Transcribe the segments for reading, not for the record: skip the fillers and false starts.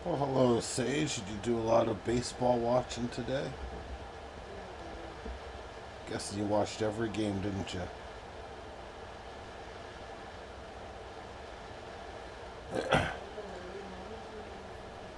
Well, hello, Sage. Did you do a lot of baseball watching today? Guessing you watched every game, didn't you?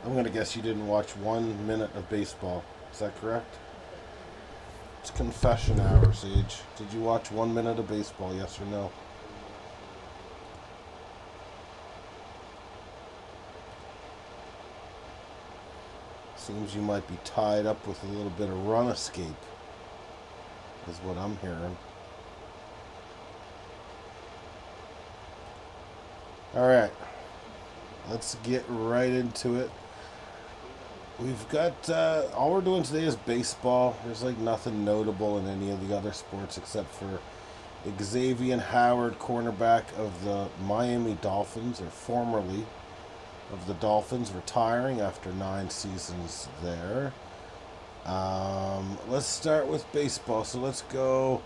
I'm going to guess you didn't watch 1 minute of baseball. Is that correct? It's confession hour, Sage. Did you watch 1 minute of baseball, yes or no? Seems you might be tied up with a little bit of run escape, is what I'm hearing. All right, let's get right into it. We've got all we're doing today is baseball. There's like nothing notable in any of the other sports except for Xavier Howard, cornerback of the Miami Dolphins, or formerly of the Dolphins, retiring after 9 seasons there. Let's start with baseball. So let's go.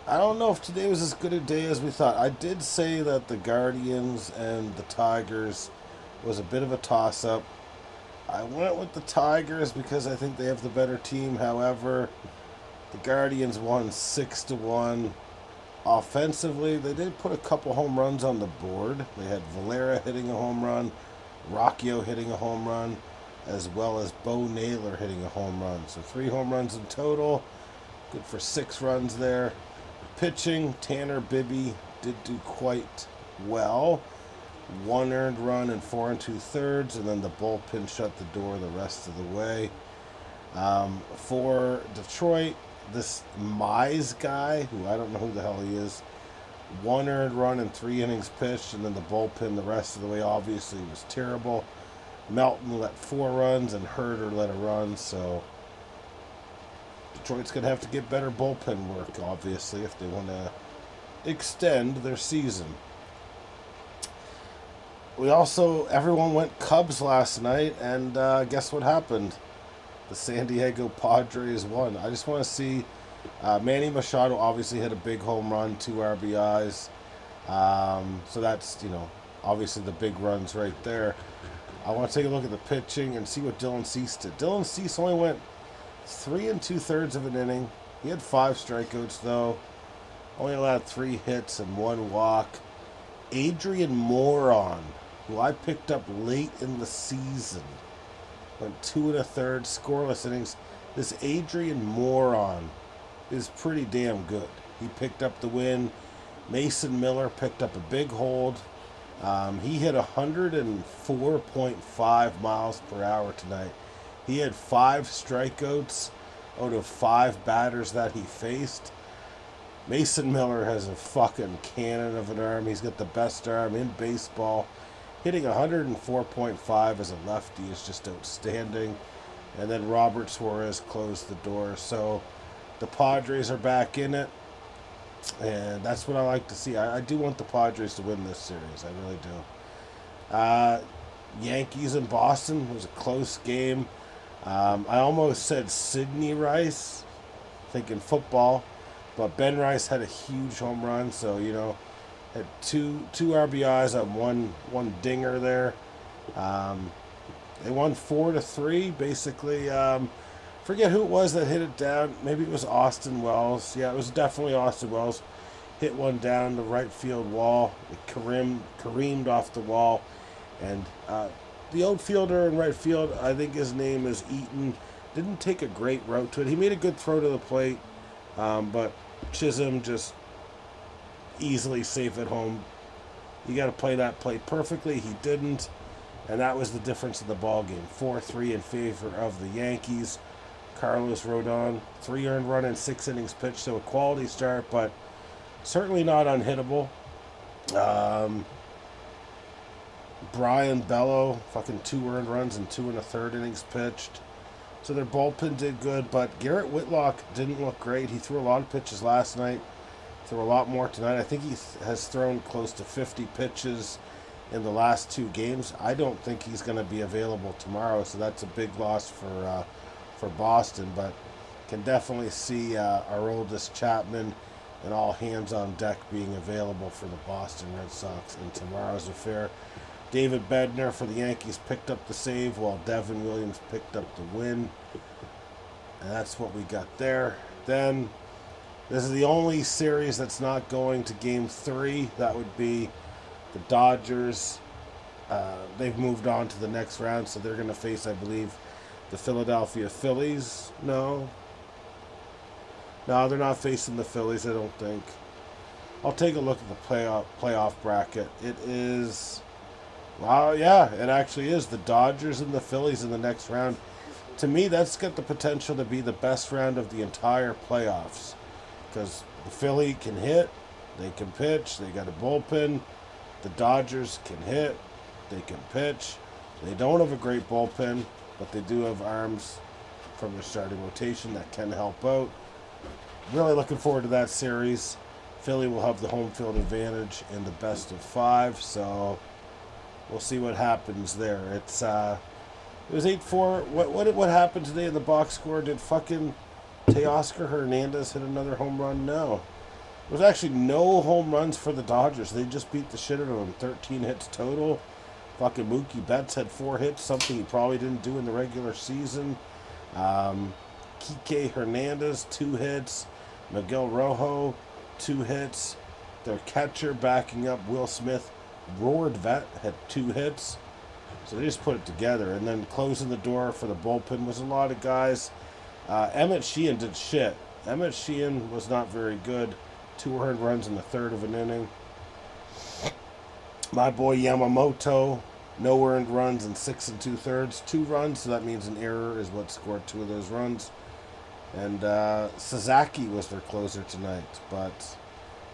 I don't know if today was as good a day as we thought. I did say that the Guardians and the Tigers was a bit of a toss-up. I went with the Tigers because I think they have the better team. However, the Guardians won 6-1. Offensively, they did put a couple home runs on the board. They had Valera hitting a home run, Rocchio hitting a home run, as well as Bo Naylor hitting a home run. So 3 home runs in total. Good for 6 runs there. Pitching, Tanner Bibby did do quite well. 1 earned run in 4 2/3, and then the bullpen shut the door the rest of the way. For Detroit, this Mize guy, who I don't know who the hell he is, 1 earned run in 3 innings pitched, and then the bullpen the rest of the way obviously was terrible. Melton let 4 runs, and Herder let a run, so Detroit's going to have to get better bullpen work, obviously, if they want to extend their season. Everyone went Cubs last night, and guess what happened? The San Diego Padres won. I just want to see Manny Machado obviously hit a big home run, 2 RBIs. So that's, obviously the big runs right there. I want to take a look at the pitching and see what Dylan Cease did. Dylan Cease only went 3 2/3 of an inning. He had 5 strikeouts, though. Only allowed 3 hits and 1 walk. Adrian Moron, who I picked up late in the season, went 2 1/3 scoreless innings. This Adrian Moron is pretty damn good. He picked up the win. Mason Miller picked up a big hold. He hit 104.5 miles per hour tonight. He had 5 strikeouts out of 5 batters that he faced. Mason Miller has a fucking cannon of an arm. He's got the best arm in baseball. Hitting 104.5 as a lefty is just outstanding. And then Robert Suarez closed the door. So the Padres are back in it. And that's what I like to see. I do want the Padres to win this series. I really do. Yankees in Boston was a close game. I almost said Sidney Rice, thinking football. But Ben Rice had a huge home run. So, had two RBIs on one dinger there. They won 4-3, basically. Forget who it was that hit it down. Maybe it was Austin Wells. Yeah, it was definitely Austin Wells. Hit one down the right field wall. It careened off the wall. And the outfielder in right field, I think his name is Eaton, didn't take a great route to it. He made a good throw to the plate, but Chisholm just easily safe at home. You got to play that play perfectly. He didn't, and that was the difference in the ball game. 4-3 in favor of the Yankees. Carlos Rodon, 3 earned run in 6 innings pitched, so a quality start, but certainly not unhittable. Brian Bello, fucking 2 earned runs in 2 1/3 innings pitched. So their bullpen did good, but Garrett Whitlock didn't look great. He threw a lot of pitches last night. Threw a lot more tonight. I think he has thrown close to 50 pitches in the last 2 games. I don't think he's going to be available tomorrow, so that's a big loss for Boston. But can definitely see our oldest Chapman and all hands on deck being available for the Boston Red Sox in tomorrow's affair. David Bednar for the Yankees picked up the save, while Devin Williams picked up the win. And that's what we got there. Then, this is the only series that's not going to Game 3. That would be the Dodgers. They've moved on to the next round, so they're going to face, I believe, the Philadelphia Phillies. No, they're not facing the Phillies, I don't think. I'll take a look at the playoff bracket. It is, wow, yeah, it actually is the Dodgers and the Phillies in the next round. To me, that's got the potential to be the best round of the entire playoffs, because the Philly can hit, they can pitch, they got a bullpen. The Dodgers can hit, they can pitch. They don't have a great bullpen, but they do have arms from their starting rotation that can help out. Really looking forward to that series. Philly will have the home field advantage in the best of 5, so we'll see what happens there. It was 8-4. What happened today in the box score? Did fucking Teoscar Hernandez hit another home run? No. There was actually no home runs for the Dodgers. They just beat the shit out of them. 13 hits total. Fucking Mookie Betts had 4 hits, something he probably didn't do in the regular season. Kike Hernandez, 2 hits. Miguel Rojo, 2 hits. Their catcher backing up Will Smith, Roared Vet, had 2 hits. So they just put it together. And then closing the door for the bullpen was a lot of guys. Emmett Sheehan did shit. Emmett Sheehan was not very good. 2 earned runs in the third of an inning. My boy Yamamoto, no earned runs in 6 2/3. 2 runs, so that means an error is what scored 2 of those runs. And Sasaki was their closer tonight, but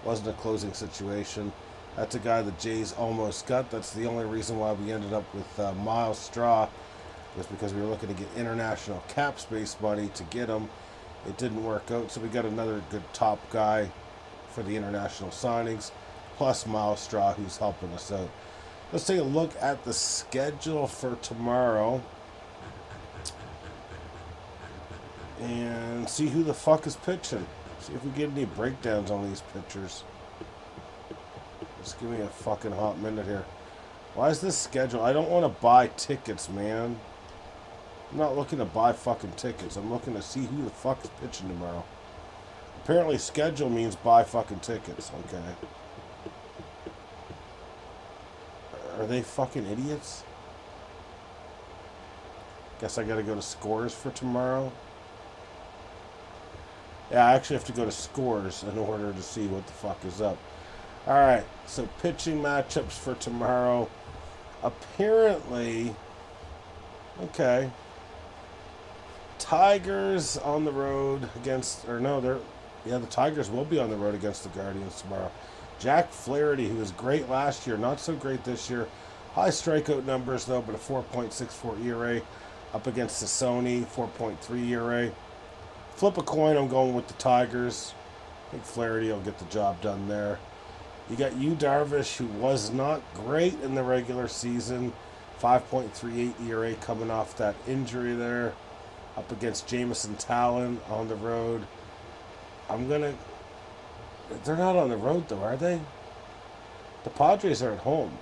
wasn't a closing situation. That's a guy the Jays almost got. That's the only reason why we ended up with Miles Straw, was because we were looking to get international cap space money to get him. It didn't work out, so we got another good top guy for the international signings, plus Miles Straw, who's helping us out. Let's take a look at the schedule for tomorrow and see who the fuck is pitching. See if we get any breakdowns on these pitchers. Just give me a fucking hot minute here. Why is this schedule? I don't want to buy tickets, man. I'm not looking to buy fucking tickets. I'm looking to see who the fuck is pitching tomorrow. Apparently schedule means buy fucking tickets. Okay. Are they fucking idiots? Guess I gotta go to Scores for tomorrow. Yeah, I actually have to go to Scores in order to see what the fuck is up. Alright, so pitching matchups for tomorrow. Apparently, okay. Tigers on the road against, or no, the Tigers will be on the road against the Guardians tomorrow. Jack Flaherty, who was great last year, not so great this year. High strikeout numbers, though, but a 4.64 ERA up against Sassoni, 4.3 ERA. Flip a coin, I'm going with the Tigers. I think Flaherty will get the job done there. You got Yu Darvish, who was not great in the regular season. 5.38 ERA coming off that injury there. Up against Jamison Talon on the road. They're not on the road, though, are they? The Padres are at home.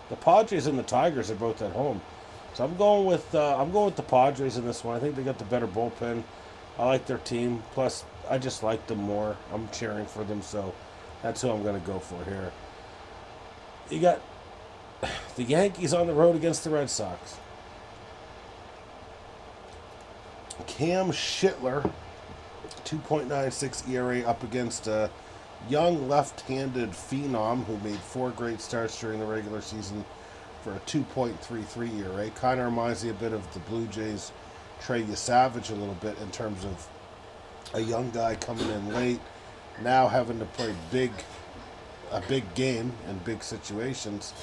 The Padres and the Tigers are both at home. So I'm going with the Padres in this one. I think they got the better bullpen. I like their team. Plus, I just like them more. I'm cheering for them, so that's who I'm going to go for here. You got the Yankees on the road against the Red Sox. Cam Schittler, 2.96 ERA up against a young left-handed phenom who made 4 great starts during the regular season for a 2.33 ERA. Kind of reminds me a bit of the Blue Jays' Trey Savage a little bit in terms of a young guy coming in late, now having to play a big game in big situations.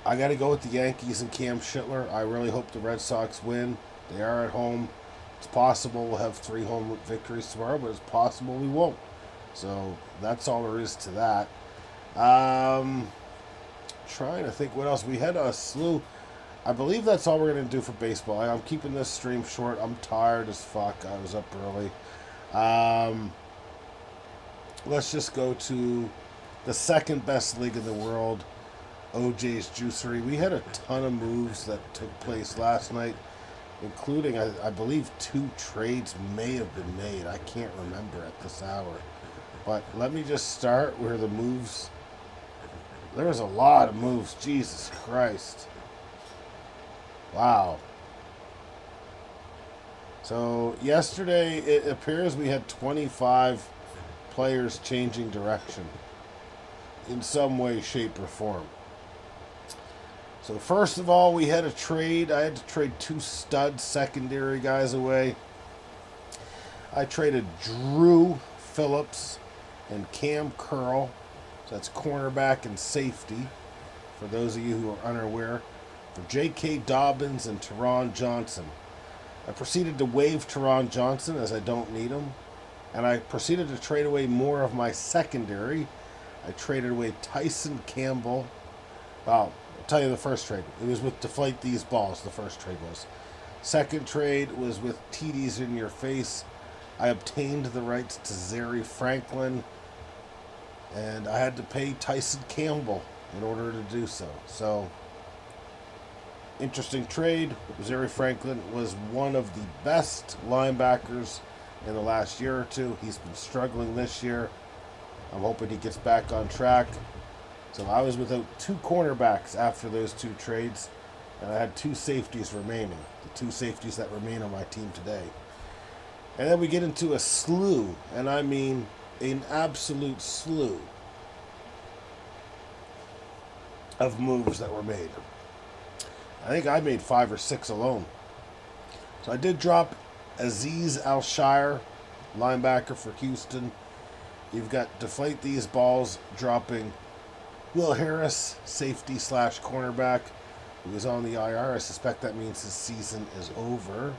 I got to go with the Yankees and Cam Schittler. I really hope the Red Sox win. They are at home. It's possible we'll have 3 home victories tomorrow, but it's possible we won't. So that's all there is to that. Trying to think what else. We had a slew. I believe that's all we're going to do for baseball. I'm keeping this stream short. I'm tired as fuck. I was up early. Let's just go to the second best league in the world, OJ's Juicery. We had a ton of moves that took place last night, including, I believe, 2 trades may have been made. I can't remember at this hour. But let me just start where the moves... There was a lot of moves. Jesus Christ. Wow. So yesterday, it appears we had 25 players changing direction in some way, shape, or form. So first of all, we had a trade. I had to trade 2 stud secondary guys away. I traded Drew Phillips and Cam Curl. So that's cornerback and safety, for those of you who are unaware, for J.K. Dobbins and Teron Johnson. I proceeded to waive Teron Johnson as I don't need him. And I proceeded to trade away more of my secondary. I traded away Tyson Campbell. Well, I'll tell you the first trade. It was with Deflate These Balls, the first trade was. Second trade was with TDs in Your Face. I obtained the rights to Zary Franklin. And I had to pay Tyson Campbell in order to do so. So, interesting trade. Zary Franklin was one of the best linebackers in the last year or two. He's been struggling this year. I'm hoping he gets back on track. So I was without 2 cornerbacks after those 2 trades. And I had 2 safeties remaining. The 2 safeties that remain on my team today. And then we get into a slew. And I mean an absolute slew of moves that were made. I think I made 5 or 6 alone. So I did drop Azeez Al-Shire, linebacker for Houston. You've got Deflate These Balls dropping Will Harris, safety / cornerback, who is on the IR. I suspect that means his season is over.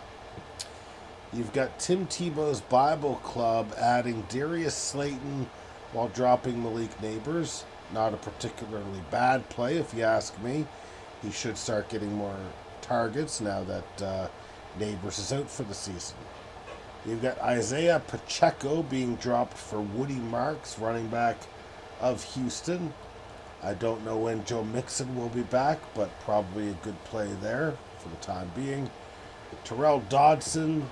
You've got Tim Tebow's Bible Club adding Darius Slayton while dropping Malik Neighbors. Not a particularly bad play, if you ask me. He should start getting more targets now that Neighbors is out for the season. You've got Isaiah Pacheco being dropped for Woody Marks, running back of Houston. I don't know when Joe Mixon will be back, but probably a good play there for the time being. Terrell Dodson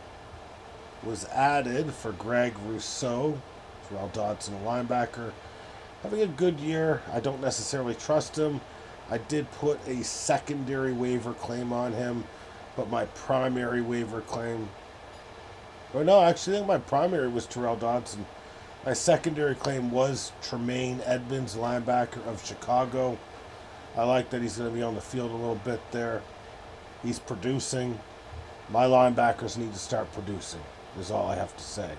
was added for Greg Rousseau. Terrell Dodson, a linebacker, having a good year. I don't necessarily trust him. I did put a secondary waiver claim on him, but my primary waiver claim... Or no, actually, I think my primary was Terrell Dodson. My secondary claim was Tremaine Edmonds, linebacker of Chicago. I like that he's going to be on the field a little bit there. He's producing. My linebackers need to start producing, is all I have to say.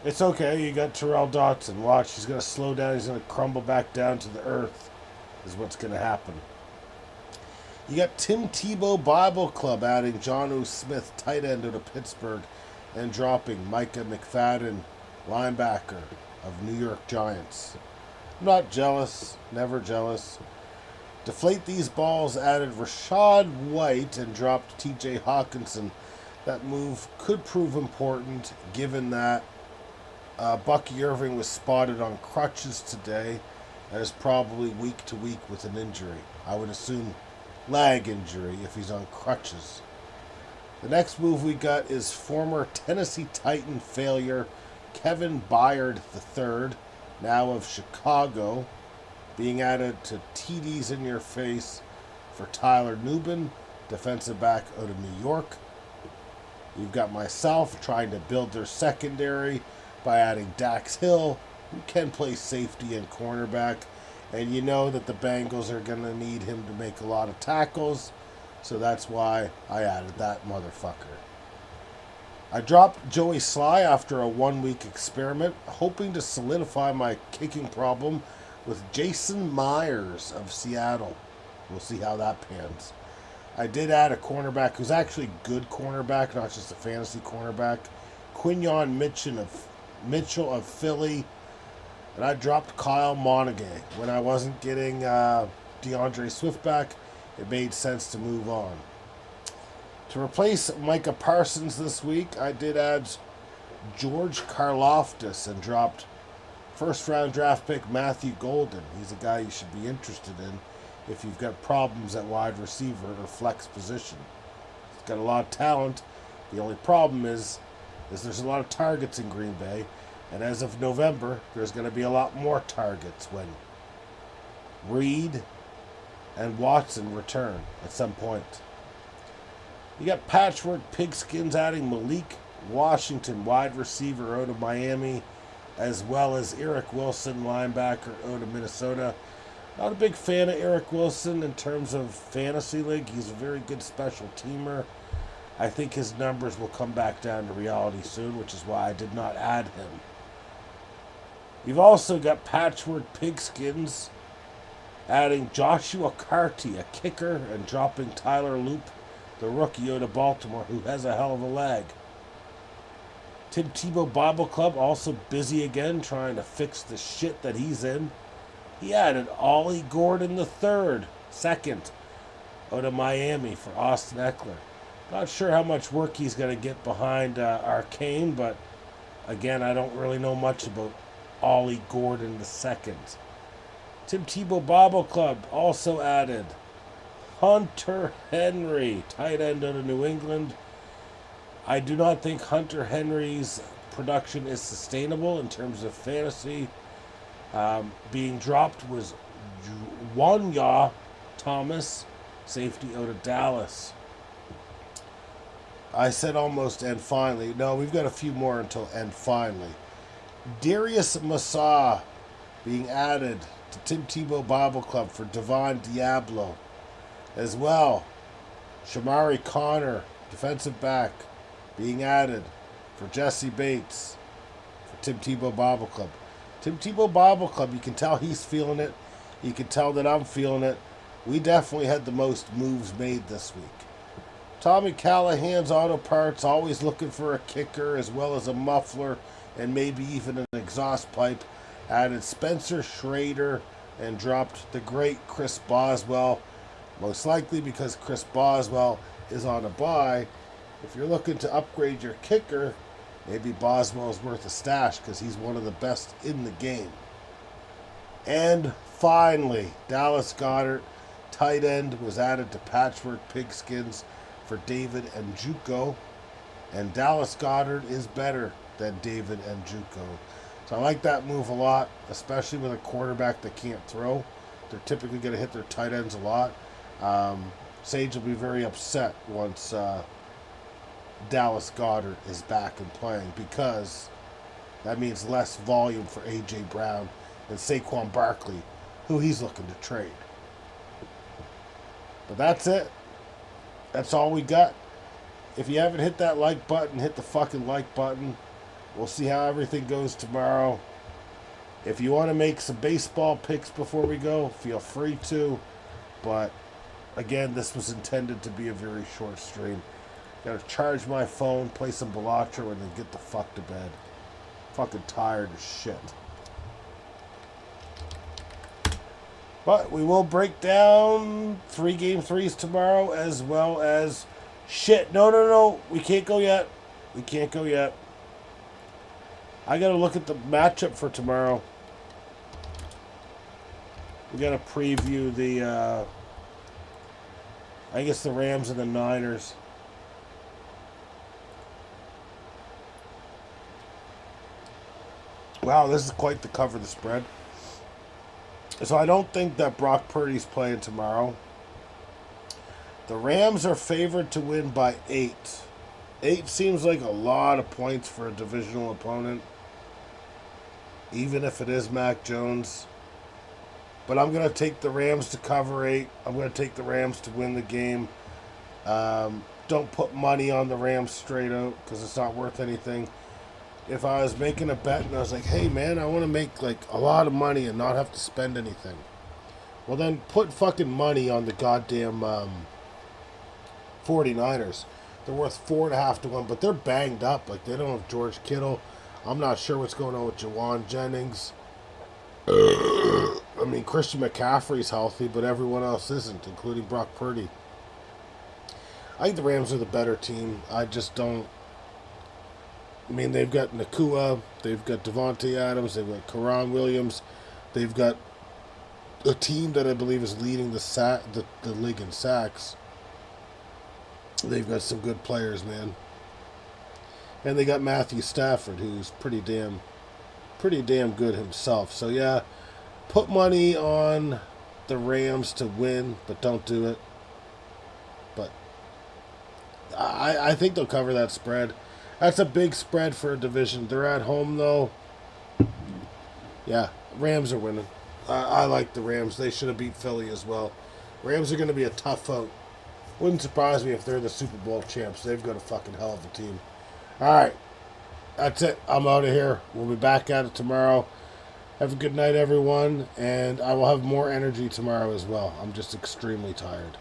It's okay, you got Terrell Dodson. Watch, he's going to slow down. He's going to crumble back down to the earth, is what's going to happen. You got Tim Tebow Bible Club adding John O. Smith, tight end out of Pittsburgh, and dropping Micah McFadden, linebacker of New York Giants. I'm not jealous, never jealous. Deflate These Balls added Rashad White and dropped TJ Hawkinson. That move could prove important given that Bucky Irving was spotted on crutches today and is probably week to week with an injury. I would assume leg injury if he's on crutches. The next move we got is former Tennessee Titan failure Kevin Byard III, now of Chicago, being added to TDs in Your Face for Tyler Nubin, defensive back out of New York. You've got myself trying to build their secondary by adding Dax Hill, who can play safety and cornerback. And you know that the Bengals are going to need him to make a lot of tackles, so that's why I added that motherfucker. I dropped Joey Sly after a 1-week experiment, hoping to solidify my kicking problem with Jason Myers of Seattle. We'll see how that pans. I did add a cornerback who's actually a good cornerback, not just a fantasy cornerback. Quinyon Mitchell of Philly. And I dropped Kyle Monaghan. When I wasn't getting DeAndre Swift back, it made sense to move on. To replace Micah Parsons this week, I did add George Karlaftis and dropped First-round draft pick Matthew Golden. He's a guy you should be interested in if you've got problems at wide receiver or flex position. He's got a lot of talent. The only problem is there's a lot of targets in Green Bay, and as of November, there's going to be a lot more targets when Reed and Watson return at some point. You got Patchwork Pigskins adding Malik Washington, wide receiver out of Miami, as well as Eric Wilson, linebacker out of Minnesota. Not a big fan of Eric Wilson in terms of fantasy league. He's a very good special teamer. I think his numbers will come back down to reality soon, which is why I did not add him. You've also got Patchwork Pigskins adding Joshua Carty, a kicker, and dropping Tyler Loop, the rookie out of Baltimore, who has a hell of a leg. Tim Tebow Bible Club also busy again trying to fix the shit that he's in. He added Ollie Gordon III, second, out of Miami for Austin Eckler. Not sure how much work he's going to get behind Arcane, but again, I don't really know much about Ollie Gordon II. Tim Tebow Bible Club also added Hunter Henry, tight end out of New England. I do not think Hunter Henry's production is sustainable in terms of fantasy. Being dropped was Wanya Thomas, safety out of Dallas. I said almost and finally. No, we've got a few more until and finally. Darius Massa being added to Tim Tebow Bible Club for Devon Diablo. As well, Shamari Connor, defensive back, being added for Jesse Bates for Tim Tebow Bible Club. Tim Tebow Bible Club, you can tell he's feeling it. You can tell that I'm feeling it. We definitely had the most moves made this week. Tommy Callahan's Auto Parts, always looking for a kicker as well as a muffler and maybe even an exhaust pipe. Added Spencer Schrader and dropped the great Chris Boswell. Most likely because Chris Boswell is on a bye. If you're looking to upgrade your kicker, maybe Boswell's worth a stash because he's one of the best in the game. And finally, Dallas Goedert, tight end, was added to Patchwork Pigskins for David Njoku. And Dallas Goedert is better than David Njoku. So I like that move a lot, especially with a quarterback that can't throw. They're typically going to hit their tight ends a lot. Sage will be very upset once Dallas Goedert is back and playing because that means less volume for A.J. Brown and Saquon Barkley, who he's looking to trade. But that's it. That's all we got. If you haven't hit that like button, hit the fucking like button. We'll see how everything goes tomorrow. If you want to make some baseball picks before we go, feel free to. But again, this was intended to be a very short stream. Gotta charge my phone, play some Balatro, and then get the fuck to bed. Fucking tired as shit. But we will break down 3 game 3s tomorrow, as well as shit. No. We can't go yet. We can't go yet. I gotta look at the matchup for tomorrow. We gotta preview the I guess the Rams and the Niners. Wow, this is quite the cover of the spread. So I don't think that Brock Purdy's playing tomorrow. The Rams are favored to win by 8. 8 seems like a lot of points for a divisional opponent, even if it is Mac Jones. But I'm going to take the Rams to cover 8. I'm going to take the Rams to win the game. Don't put money on the Rams straight out because it's not worth anything. If I was making a bet and I was like, hey man, I want to make like a lot of money and not have to spend anything. Well then put fucking money on the goddamn 49ers. They're worth 4.5 to 1, but they're banged up. Like they don't have George Kittle. I'm not sure what's going on with Jawan Jennings. I mean, Christian McCaffrey's healthy, but everyone else isn't, including Brock Purdy. I think the Rams are the better team. I just don't... I mean, they've got Nakua, they've got Devontae Adams, they've got Karan Williams, they've got a team that I believe is leading the league in sacks. They've got some good players, man. And they got Matthew Stafford, who's pretty damn good himself. So yeah, put money on the Rams to win, but don't do it. But I think they'll cover that spread. That's a big spread for a division. They're at home though. Yeah, Rams are winning. I like the Rams. They should have beat Philly as well. Rams are going to be a tough out. Wouldn't surprise me if they're the Super Bowl champs. They've got a fucking hell of a team. All right. That's it. I'm out of here. We'll be back at it tomorrow. Have a good night, everyone. And I will have more energy tomorrow as well. I'm just extremely tired.